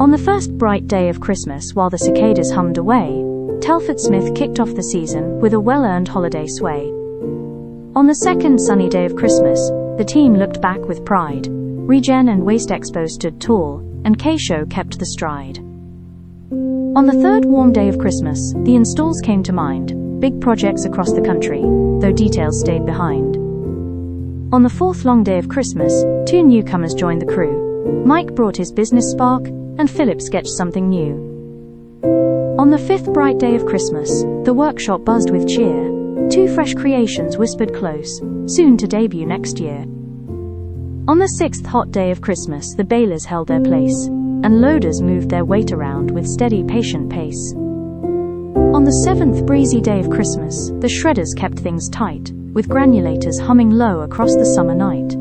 On the first bright day of Christmas, while the cicadas hummed away, Telford Smith kicked off the season with a well-earned holiday sway. On the second sunny day of Christmas, the team looked back with pride. Regen and Waste Expo stood tall, and K-Show kept the stride. On the third warm day of Christmas, the installs came to mind, big projects across the country, though details stayed behind. On the fourth long day of Christmas, two newcomers joined the crew. Mike brought his business spark, and Philip sketched something new. On the fifth bright day of Christmas, the workshop buzzed with cheer. Two fresh creations whispered close, soon to debut next year. On the sixth hot day of Christmas, the balers held their place, and loaders moved their weight around with steady, patient pace. On the seventh breezy day of Christmas, the shredders kept things tight, with granulators humming low across the summer night.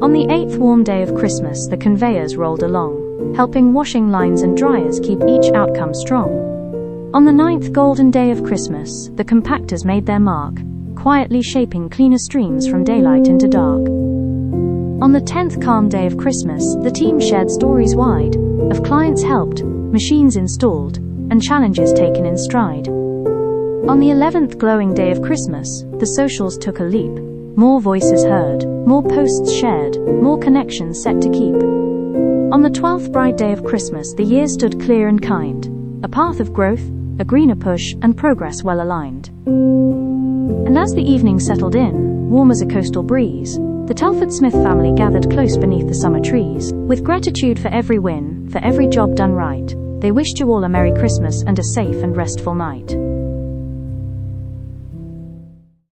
On the eighth warm day of Christmas, the conveyors rolled along, helping washing lines and dryers keep each outcome strong. On the ninth golden day of Christmas, the compactors made their mark, quietly shaping cleaner streams from daylight into dark. On the 10th calm day of Christmas, the team shared stories wide, of clients helped, machines installed, and challenges taken in stride. On the 11th glowing day of Christmas, the socials took a leap. More voices heard, more posts shared, more connections set to keep. On the 12th bright day of Christmas, the year stood clear and kind, a path of growth, a greener push, and progress well aligned. And as the evening settled in, warm as a coastal breeze, the Telford Smith family gathered close beneath the summer trees. With gratitude for every win, for every job done right, they wished you all a Merry Christmas and a safe and restful night.